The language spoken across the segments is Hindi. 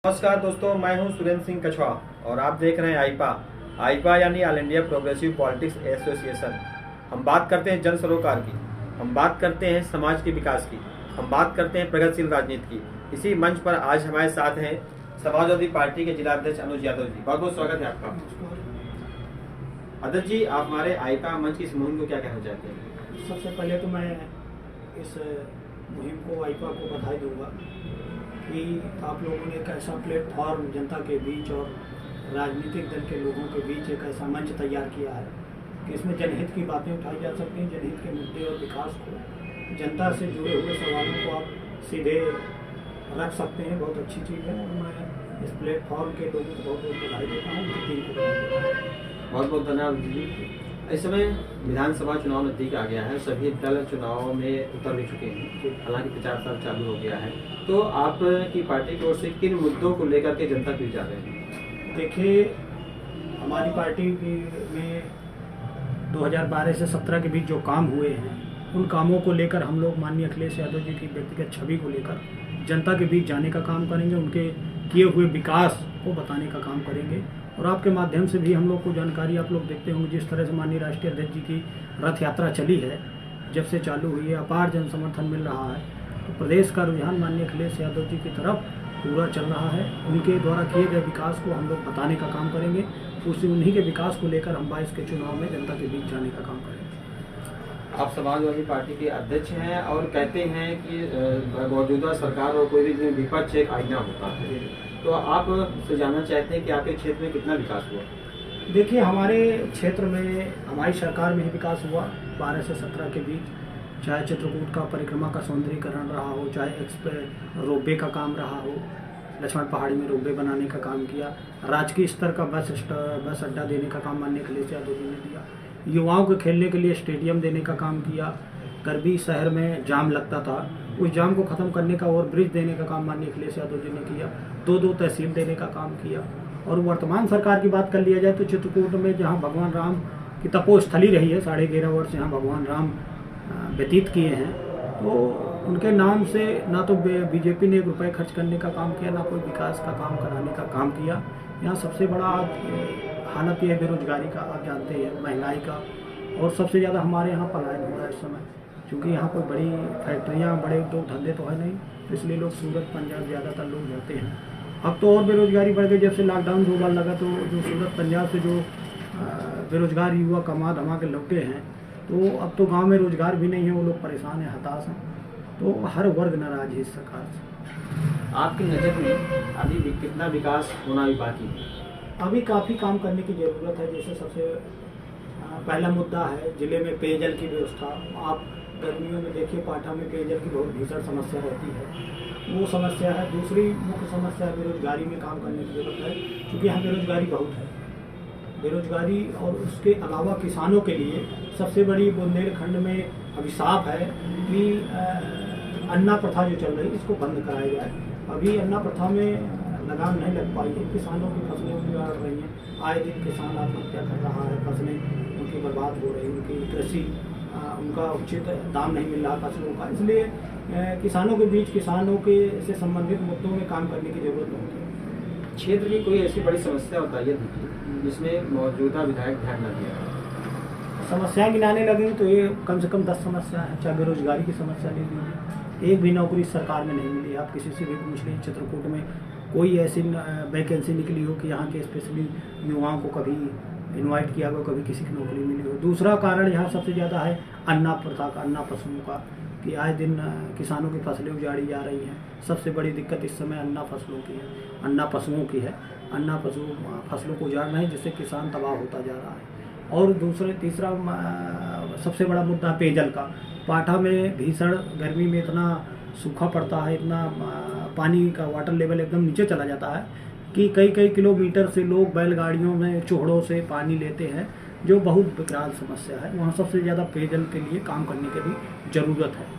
नमस्कार दोस्तों, मैं हूं सुरेंद्र सिंह कछवा और आप देख रहे हैं आईपा यानी all India progressive politics association. हम बात करते हैं जन सरोकार की, हम बात करते हैं समाज के विकास की, हम बात करते हैं प्रगतिशील राजनीति की। इसी मंच पर आज हमारे साथ हैं समाजवादी पार्टी के जिलाध्यक्ष अनुज यादव जी। बहुत बहुत स्वागत है आपका। अध्यक्ष जी, आप हमारे आईपा मंच की इस मुहिम को क्या कहना चाहते हैं? सबसे पहले तो मैं इस मुहिम को आईपा को बधाई दूंगा कि आप लोगों ने एक ऐसा प्लेटफॉर्म जनता के बीच और राजनीतिक दल के लोगों के बीच एक ऐसा मंच तैयार किया है कि इसमें जनहित की बातें उठाई जा सकती हैं। जनहित के मुद्दे और विकास को, जनता से जुड़े हुए सवालों को आप सीधे रख सकते हैं। बहुत अच्छी चीज़ है और मैं इस प्लेटफॉर्म के लोगों को बहुत बहुत बधाई देता हूँ, टीम को बधाई देता हूँ। बहुत बहुत धन्यवाद जी। इस समय विधानसभा चुनाव नजदीक आ गया है, सभी दल चुनाव में उतर भी चुके हैं, हालांकि प्रचार साल चालू हो गया है। तो आपकी पार्टी की ओर से किन मुद्दों को लेकर के जनता के बीच जा रहे हैं? देखिए, हमारी पार्टी में 2012 से 17 के बीच जो काम हुए हैं, उन कामों को लेकर हम लोग माननीय अखिलेश यादव जी की व्यक्तिगत छवि को लेकर जनता के बीच जाने का काम करेंगे, उनके किए हुए विकास को बताने का काम करेंगे। और आपके माध्यम से भी हम लोग को जानकारी, आप लोग देखते होंगे जिस तरह से माननीय राष्ट्रीय अध्यक्ष जी की रथ यात्रा चली है, जब से चालू हुई है, अपार जन समर्थन मिल रहा है। तो प्रदेश का रुझान माननीय अखिलेश यादव जी की तरफ पूरा चल रहा है। उनके द्वारा किए गए विकास को हम लोग बताने का काम करेंगे। उन्हीं के विकास को लेकर हम 22 के चुनाव में जनता के बीच जाने का काम करेंगे। आप समाजवादी पार्टी के अध्यक्ष हैं और कहते हैं कि मौजूदा सरकार और कोई भी विपक्ष एक आईना होता है, तो आप से जानना चाहते हैं कि आपके क्षेत्र में कितना विकास हुआ? देखिए, हमारे क्षेत्र में हमारी सरकार में ही विकास हुआ 12 से 17 के बीच। चाहे चित्रकूट का परिक्रमा का सौंदर्यीकरण रहा हो, चाहे रोपवे का काम रहा हो, लक्ष्मण पहाड़ी में रोपवे बनाने का काम किया, राजकीय स्तर का बस अड्डा देने का काम माननीय अखिलेश यादव जी ने दिया, युवाओं के खेलने के लिए स्टेडियम देने का काम किया। करबी शहर में जाम लगता था, उस जाम को ख़त्म करने का और ब्रिज देने का काम माननीय अखिलेश यादव जी ने किया। 2 तहसील देने का काम किया। और वर्तमान सरकार की बात कर लिया जाए तो चित्रकूट में जहां भगवान राम की तपोस्थली रही है, 11.5 वर्ष यहाँ भगवान राम व्यतीत किए हैं, तो उनके नाम से ना तो बीजेपी ने 1 रुपये खर्च करने का काम किया, ना कोई विकास का काम कराने का काम किया। यहाँ सबसे बड़ा हालत यह है बेरोजगारी का, आप जानते हैं, महंगाई का, और सबसे ज़्यादा हमारे यहाँ पलायन हो रहा है इस समय, क्योंकि यहाँ कोई बड़ी फैक्ट्रियाँ, बड़े उद्योग धंधे तो है नहीं, तो इसलिए लोग सूरत पंजाब ज़्यादातर लोग जाते हैं। अब तो और बेरोजगारी बढ़ गई, जब से लॉकडाउन 2 बार लगा, तो जो सूरत पंजाब से जो बेरोजगार युवा कमा धमा के लौटे हैं, तो अब तो गांव में रोजगार भी नहीं है, वो लोग परेशान हैं, हताश हैं। तो हर वर्ग नाराज है इस सरकार से। आपकी नज़र में अभी भी कितना विकास होना भी बाकी है? अभी काफ़ी काम करने की ज़रूरत है। जैसे सबसे पहला मुद्दा है जिले में पेयजल की व्यवस्था। आप गर्मियों में देखिए, पाठा में पेयजल की बहुत भीषण समस्या रहती है, वो समस्या है। दूसरी मुख्य समस्या है बेरोजगारी में काम करने की ज़रूरत है, क्योंकि यहाँ बेरोजगारी बहुत है। बेरोजगारी और उसके अलावा किसानों के लिए सबसे बड़ी बुंदेलखंड में अभिशाप है कि अन्ना प्रथा जो चल रही है, इसको बंद कराया जाए। अभी अन्ना प्रथा में लगाम नहीं लग पाई है, किसानों की फसलें उजाड़ रही हैं, आए दिन किसान आत्महत्या कर रहा है, फसलें उनकी बर्बाद हो रही, उनकी कृषि उनका उचित दाम नहीं मिल रहा फसलों का। इसलिए किसानों के बीच, किसानों के से संबंधित मुद्दों में काम करने की जरूरत होती है। क्षेत्र की कोई ऐसी बड़ी समस्या बताइए जिसमें मौजूदा विधायक ध्यान न दिया? समस्याएं गिनाने लगेंगे तो ये कम से कम 10 समस्या है। चाहे बेरोजगारी की समस्या ले लीजिए, एक भी नौकरी सरकार में नहीं मिली। आप किसी से भी पूछ लीजिए, चित्रकूट में कोई ऐसी वैकेंसी निकली हो कि यहाँ के स्पेशली युवाओं को कभी इनवाइट किया हो, कभी किसी की नौकरी मिली हो। दूसरा कारण यहाँ सबसे ज़्यादा है अन्ना प्रथा का, अन्ना पशुओं का, कि आए दिन किसानों की फसलें उजाड़ी जा रही हैं। सबसे बड़ी दिक्कत इस समय अन्ना फसलों की है, अन्ना पशुओं की है। अन्ना पशु फसलों को उजाड़ रहे हैं, जिससे किसान तबाह होता जा रहा है। और तीसरा सबसे बड़ा मुद्दा पेयजल का। पाठा में भीषण गर्मी में इतना सूखा पड़ता है, इतना पानी का वाटर लेवल एकदम नीचे चला जाता है कि कई किलोमीटर से लोग बैलगाड़ियों में चोहड़ों से पानी लेते हैं, जो बहुत विकराल समस्या है। वहाँ सबसे ज़्यादा पेयजल के लिए काम करने की भी ज़रूरत है।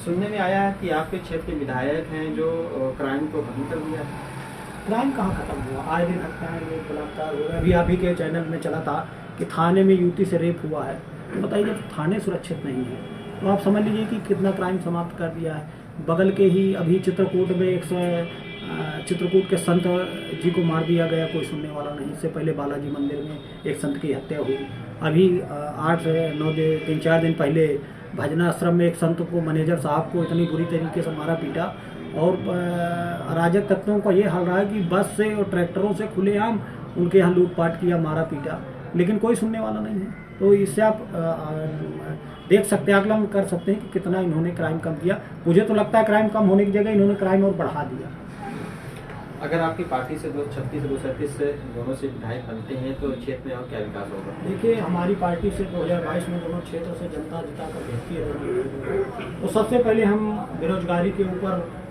सुनने में आया है कि आपके क्षेत्र के विधायक हैं जो क्राइम को खत्म कर दिया है। क्राइम कहाँ खत्म हुआ? आए दिन हत्याएं, लोग बलात्कार हो रहे हैं। अभी के चैनल में चला था कि थाने में युवती से रेप हुआ है। तो बताइए, थाने सुरक्षित नहीं है, तो आप समझ लीजिए कि कितना क्राइम समाप्त कर दिया है। बगल के ही अभी चित्रकूट में चित्रकूट के संत जी को मार दिया गया, कोई सुनने वाला नहीं। इससे पहले बालाजी मंदिर में एक संत की हत्या हुई। अभी 3-4 दिन पहले भजनाश्रम में एक संत को, मैनेजर साहब को इतनी बुरी तरीके से मारा पीटा। और अराजक तत्वों का ये हाल रहा है कि बस से और ट्रैक्टरों से खुलेआम उनके यहाँ लूटपाट किया, मारा पीटा, लेकिन कोई सुनने वाला नहीं है। तो इससे आप देख सकते हैं, आकलन कर सकते हैं कि कितना इन्होंने क्राइम कम किया। मुझे तो लगता है क्राइम कम होने की जगह इन्होंने क्राइम और बढ़ा दिया। अगर आपकी पार्टी से 236 से 237 दोनों से विधायक बनते हैं तो क्षेत्र में और क्या विकास होगा? देखिए, हमारी पार्टी से 2022 में दोनों क्षेत्र से जनता जिता कर भेजती है। तो सबसे पहले हम बेरोजगारी के ऊपर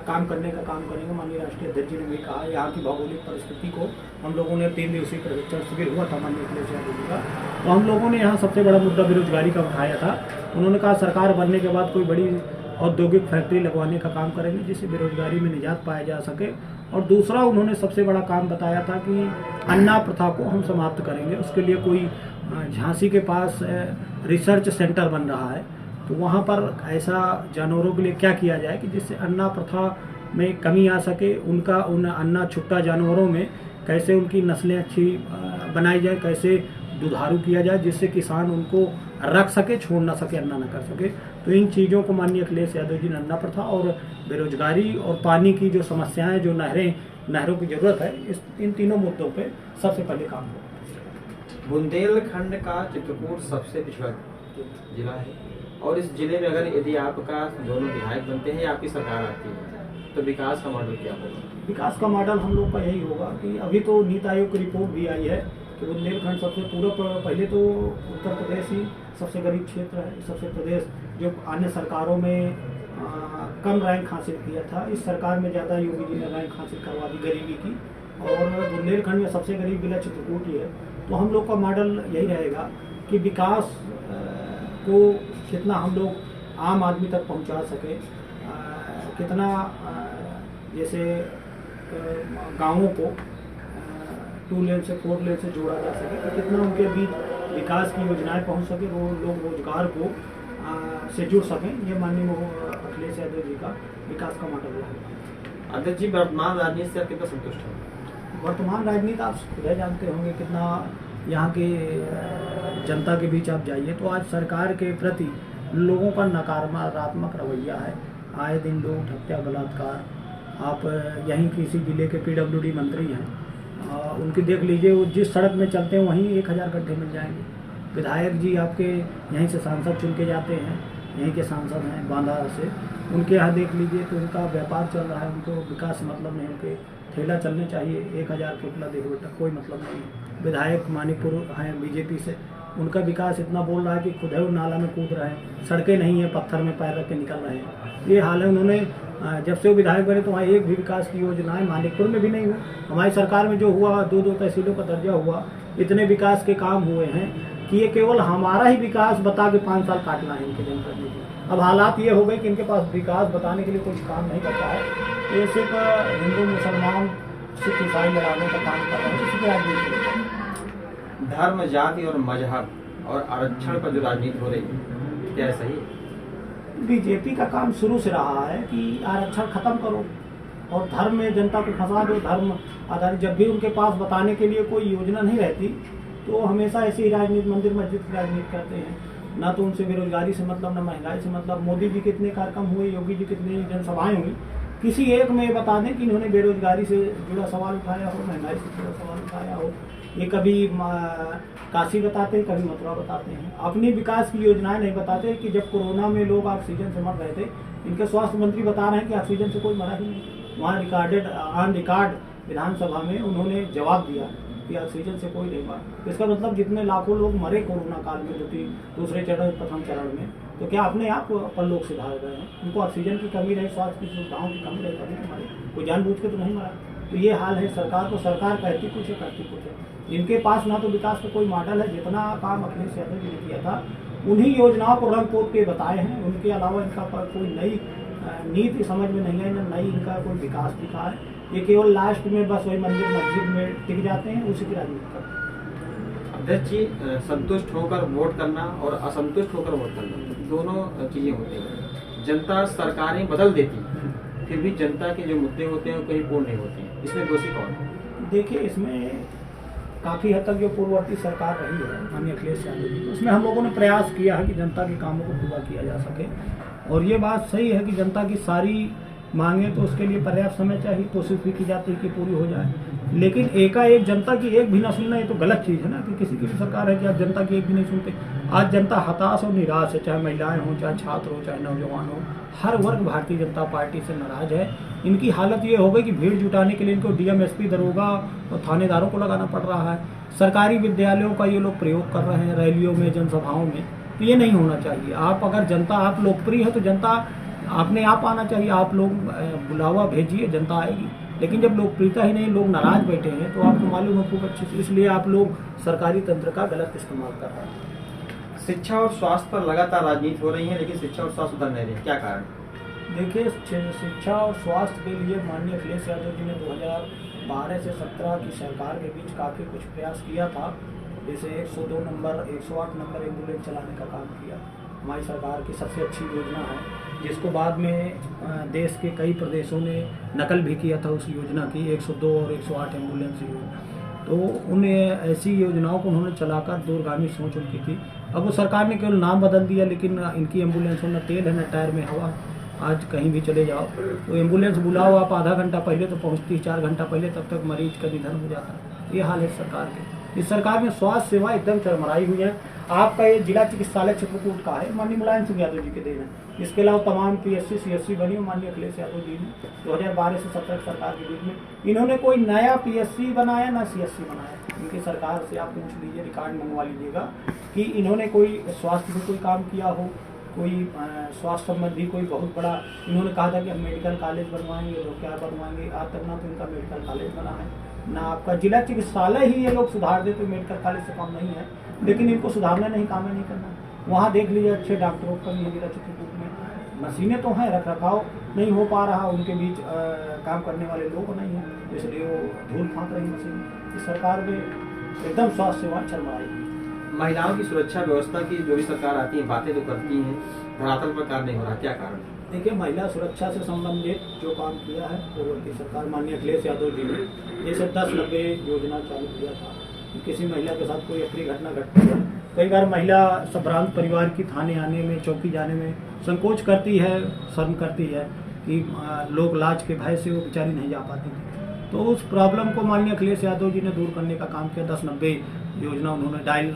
काम करने का काम करेंगे। माननीय राष्ट्रीय अध्यक्ष जी ने भी कहा, यहाँ की भौगोलिक परिस्थिति को हम लोगों ने 3 दिवसीय प्रशिक्षण शिविर हुआ था माननीय अखिलेश यादव जी का, तो हम लोगों ने यहाँ सबसे बड़ा मुद्दा बेरोजगारी का उठाया था। उन्होंने कहा सरकार बनने के बाद कोई बड़ी औद्योगिक फैक्ट्री लगवाने का काम करेंगे जिससे बेरोजगारी में निजात पाया जा सके। और दूसरा उन्होंने सबसे बड़ा काम बताया था कि अन्ना प्रथा को हम समाप्त करेंगे। उसके लिए कोई झांसी के पास रिसर्च सेंटर बन रहा है, तो वहाँ पर ऐसा जानवरों के लिए क्या किया जाए कि जिससे अन्ना प्रथा में कमी आ सके। उन अन्ना छुट्टा जानवरों में कैसे उनकी नस्लें अच्छी बनाई जाए, कैसे दुधारू किया जाए जिससे किसान उनको रख सके, छोड़ ना सके, अन्ना न कर सके। तो इन चीज़ों को माननीय अखिलेश यादव जी ने अन्ना प्रथा और बेरोजगारी और पानी की जो समस्याएं, जो नहरों की जरूरत है, इन तीनों मुद्दों पे सबसे पहले काम हो। बुंदेलखंड का चित्रकूट सबसे पिछड़ा जिला है और इस जिले में अगर यदि आपका दोनों विधायक बनते हैं या आपकी सरकार आती है तो विकास का मॉडल क्या होगा? विकास का मॉडल हम लोग का यही होगा कि अभी तो नीति आयोग की रिपोर्ट भी आई है कि बुंदेलखंड सबसे पहले तो उत्तर प्रदेश ही सबसे गरीब क्षेत्र है। सबसे प्रदेश जो अन्य सरकारों में कम रैंक हासिल किया था, इस सरकार में ज़्यादा योगी जी ने रैंक हासिल करवा दी गरीबी की। और बुंदेलखंड में सबसे गरीब जिला चित्रकूट ही है। तो हम लोग का मॉडल यही रहेगा कि विकास को कितना हम लोग आम आदमी तक पहुंचा सके, कितना जैसे गांवों को 2 लेन से 4 लेन से जोड़ा जा सके, तो कितना उनके बीच विकास की योजनाएं पहुंच सके, वो लोग रोजगार को से जुड़ सकें। ये माननीय अखिलेश यादव जी का विकास का मॉडल है। अध्यक्ष जी, वर्तमान राजनीति से आप कितना संतुष्ट हैं? वर्तमान राजनीति आप खुद जानते होंगे कितना यहाँ के जनता के बीच आप जाइए तो आज सरकार के प्रति लोगों का नकारात्मक रवैया है। आए दिन लोग हत्या, बलात्कार। आप यहीं किसी जिले के PWD मंत्री हैं, उनकी देख लीजिए, वो जिस सड़क में चलते हैं वहीं 1000 गड्ढे मिल जाएंगे। विधायक जी आपके यहीं से सांसद चुन के जाते हैं, यहीं के सांसद हैं बांदा से, उनके यहाँ देख लीजिए तो उनका व्यापार चल रहा है, उनको विकास से मतलब नहीं, उनके ठेला चलने चाहिए। 1000 पुतला देखो बेटा, कोई मतलब नहीं। विधायक मानिकपुर हैं बीजेपी से, उनका विकास इतना बोल रहा है कि खुद है वो नाला में कूद रहे हैं, सड़कें नहीं है, पत्थर में पैर रख के निकल रहे हैं। ये हाल है। उन्होंने जब से वो विधायक बने तो वहाँ एक भी विकास की योजनाएं मानिकपुर में भी नहीं हुई। हमारी सरकार में जो हुआ, 2 तहसीलों का दर्जा हुआ, इतने विकास के काम हुए हैं कि ये केवल हमारा ही विकास बता के 5 साल काटना है इनके जनप्रतिनिधि को। अब हालात ये हो गए कि इनके पास विकास बताने के लिए कुछ काम नहीं करता है, ये सिर्फ हिंदू मुसलमान सिख ईसाई लड़ाने का काम कर रहे हैं। इसी राजनीति, धर्म, जाति और मजहब और आरक्षण पर जो राजनीति हो रही है, क्या सही है? बीजेपी का काम शुरू से रहा है कि आरक्षण खत्म करो और धर्म में जनता को फंसा दो। धर्म आधारित जब भी उनके पास बताने के लिए कोई योजना नहीं रहती तो हमेशा ऐसी ही राजनीति, मंदिर मस्जिद की राजनीति करते हैं। ना तो उनसे बेरोजगारी से मतलब, ना महंगाई से मतलब। मोदी जी कितने कार्यक्रम हुए, योगी जी कितनी जनसभाएं हुई, किसी एक में बता दें कि इन्होंने बेरोजगारी से जुड़ा सवाल उठाया हो, महंगाई से जुड़ा सवाल उठाया हो। ये कभी काशी बताते हैं, कभी मथुरा बताते हैं। अपनी विकास की योजनाएं नहीं बताते कि जब कोरोना में लोग ऑक्सीजन से मर रहे थे, इनके स्वास्थ्य मंत्री बता रहे हैं कि ऑक्सीजन से कोई मरा ही नहीं। वहाँ ऑन रिकॉर्ड विधानसभा में उन्होंने जवाब दिया कि ऑक्सीजन से कोई नहीं मरा। इसका मतलब जितने लाखों लोग मरे कोरोना काल में, दूसरे चरण, प्रथम चरण में, तो क्या अपने आप पर लोग सुधार गए हैं? उनको ऑक्सीजन की कमी रही, स्वास्थ्य की सुविधाओं की कमी रही, तभी तो मरे। कोई जानबूझ के तो नहीं मरा। तो ये हाल है सरकार को। सरकार कहती कुछ है, करती कुछ है। इनके पास ना तो विकास का कोई मॉडल है। जितना काम अखिलेश यादव जी ने किया था उन्हीं योजनाओं को रंग पोत के बताए हैं। उनके अलावा इनका कोई नई नीति समझ में नहीं है, न नई इनका कोई विकास दिखा है। ये केवल लास्ट में बस वही मंदिर मस्जिद में टिक जाते हैं, उसी की राजनीति करते हैं। अध्यक्ष जी, संतुष्ट होकर वोट करना और असंतुष्ट होकर वोट करना दोनों चीजें होती हैं। जनता सरकारें बदल देती है फिर भी जनता के जो मुद्दे होते हैं वो कहीं पूर्ण नहीं होते हैं, इसमें दोषी कौन है? देखिए, इसमें काफ़ी हद तक जो पूर्ववर्ती सरकार रही है माननीय अखिलेश यादव जी, उसमें हम लोगों ने प्रयास किया है कि जनता के कामों को पूरा किया जा सके। और ये बात सही है कि जनता की सारी मांगे तो उसके लिए पर्याप्त समय चाहिए, कोशिश भी की जाती है कि पूरी हो जाए। लेकिन एकाएक जनता की एक भी न सुनना, ये तो गलत चीज़ है ना, कि किसी की भी सरकार है कि आप जनता की एक भी नहीं सुनते। आज जनता हताश और निराश है, चाहे महिलाएं हों, चाहे छात्र हो, चाहे नौजवान हो, हर वर्ग भारतीय जनता पार्टी से नाराज है। इनकी हालत ये हो गई कि भीड़ जुटाने के लिए इनको डीएम, एसपी, दरोगा और थानेदारों को लगाना पड़ रहा है। सरकारी विद्यालयों का ये लोग प्रयोग कर रहे हैं रैलियों में, जनसभाओं में, तो ये नहीं होना चाहिए। आप अगर जनता, आप लोकप्रिय है तो जनता अपने आप आना चाहिए। आप लोग बुलावा भेजिए, जनता आएगी। लेकिन जब लोकप्रियता ही नहीं, लोग नाराज बैठे हैं, तो आपको मालूम है खूब अच्छे से, इसलिए आप लोग सरकारी तंत्र का गलत इस्तेमाल कर रहे हैं। शिक्षा और स्वास्थ्य पर लगातार राजनीति हो रही है, लेकिन शिक्षा और स्वास्थ्य उधर नहीं रही, क्या कारण? देखिए, शिक्षा और स्वास्थ्य के लिए माननीय अखिलेश यादव जी ने 2012 से 17 की सरकार के बीच काफ़ी कुछ प्रयास किया था। जैसे 102 नंबर, 108 नंबर एम्बुलेंस चलाने का काम किया। हमारी सरकार की सबसे अच्छी योजना है, जिसको बाद में देश के कई प्रदेशों ने नकल भी किया था उस योजना की, 102 और 108 एम्बुलेंस योजना। तो उन ऐसी योजनाओं को उन्होंने चलाकर दूरगामी सोच उनकी थी। अब वो सरकार ने केवल नाम बदल दिया, लेकिन इनकी एम्बुलेंसों में तेल है, न टायर में हवा। आज कहीं भी चले जाओ तो एम्बुलेंस बुलाओ आप, आधा घंटा पहले तो पहुंचती, 4 घंटा पहले, तब तक मरीज का निधन हो जाता। ये हाल है सरकार के। इस सरकार में स्वास्थ्य सेवा एकदम चरमराई हुई है। आपका ये जिला चिकित्सालय चित्रकूट का है, माननीय मुलायम सिंह यादव जी के देन है। इसके अलावा तमाम पीएससी, सीएससी बनी माननीय अखिलेश यादव जी ने 2012 से 17 सरकार के बीच में। इन्होंने कोई नया पीएससी बनाया ना सीएससी बनाया। इनकी सरकार से आप पूछ लीजिए, रिकॉर्ड मंगवा लीजिएगा कि इन्होंने कोई स्वास्थ्य में कोई काम किया हो, कोई स्वास्थ्य संबंधी कोई बहुत बड़ा। इन्होंने कहा था कि हम मेडिकल कॉलेज बनवाएंगे, लोग क्या बनवाएंगे। आज तक ना तो इनका मेडिकल कॉलेज बना है, ना आपका जिला चिकित्सालय ही ये लोग सुधार दे तो मेडिकल कॉलेज से काम नहीं है। लेकिन इनको सुधारना नहीं, काम नहीं करना। वहाँ देख लीजिए, अच्छे डॉक्टरों का नहीं जिला चित्रकूट में। मशीनें तो हैं, रख रखाव नहीं हो पा रहा, उनके बीच काम करने वाले लोग नहीं हैं, इसलिए वो धूल फाँक रही मशीन। इस सरकार में एकदम स्वास्थ्य सेवा चरमराई। महिलाओं की सुरक्षा व्यवस्था की जो भी सरकार आती है, बातें तो करती हैं, धरातल पर कार्य नहीं हो रहा, क्या कारण? देखिए, महिला सुरक्षा से संबंधित जो काम किया है पूर्ववर्ती सरकार माननीय अखिलेश यादव जी ने, जैसे 10-90 योजना चालू किया था। किसी महिला के साथ कोई अप्रिय घटना घटती है, कई बार महिला संभ्रांत परिवार की थाने आने में, चौकी जाने में संकोच करती है, शर्म करती है कि लोग लाज के भय से वो बेचारी नहीं जा पाती थी। तो उस प्रॉब्लम को माननीय अखिलेश यादव जी ने दूर करने का काम किया। 10-90 योजना उन्होंने डायल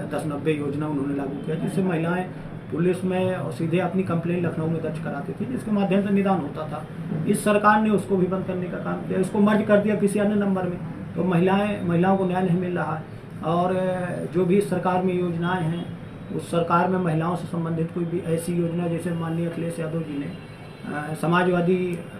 10-90 योजना उन्होंने लागू किया, जिससे महिलाएं पुलिस में और सीधे अपनी कंप्लेन लखनऊ में दर्ज कराती थी, जिसके माध्यम से निदान होता था। इस सरकार ने उसको भी बंद करने का काम किया, इसको मर्ज कर दिया किसी अन्य नंबर में, तो महिलाओं को न्याय नहीं मिल रहा है। और जो भी सरकार में योजनाएं हैं, उस सरकार में महिलाओं से संबंधित कोई भी ऐसी योजना, जैसे माननीय अखिलेश यादव जी ने समाजवादी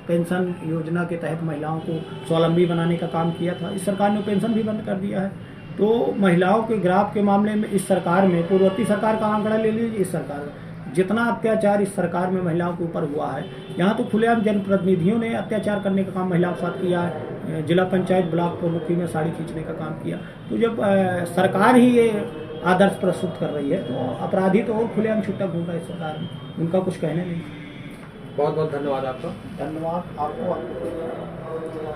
पेंशन योजना के तहत महिलाओं को स्वावलंबी बनाने का काम किया था, इस सरकार ने पेंशन भी बंद कर दिया है। तो महिलाओं के ग्राफ के मामले में इस सरकार में, पूर्ववर्ती सरकार का आंकड़ा ले लीजिए, इस सरकार में जितना अत्याचार इस सरकार में महिलाओं के ऊपर हुआ है, यहाँ तो खुलेआम जनप्रतिनिधियों ने अत्याचार करने का काम महिलाओं के साथ किया है। जिला पंचायत ब्लॉक प्रमुखी में साड़ी खींचने का काम किया। तो जब सरकार ही ये आदर्श प्रस्तुत कर रही है, तो अपराधी तो और खुलेआम छुट्टा घूम रहा है इस सरकार में, उनका कुछ कहने नहीं। बहुत बहुत धन्यवाद आपका। धन्यवाद आपको।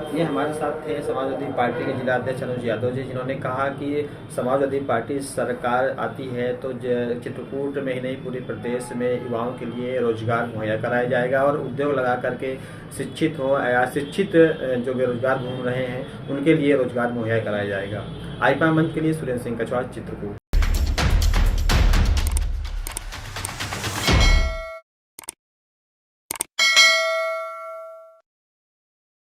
ये हमारे साथ थे समाजवादी पार्टी के जिला अध्यक्ष अनुज यादव जी, जिन्होंने कहा कि समाजवादी पार्टी सरकार आती है तो चित्रकूट में ही नहीं, पूरे प्रदेश में युवाओं के लिए रोजगार मुहैया कराया जाएगा और उद्योग लगा करके शिक्षित हो या शिक्षित जो बेरोजगार घूम रहे हैं उनके लिए रोजगार मुहैया कराया जाएगा। आईपा मंच के लिए सुरेंद्र सिंह कछवाहा, चित्रकूट।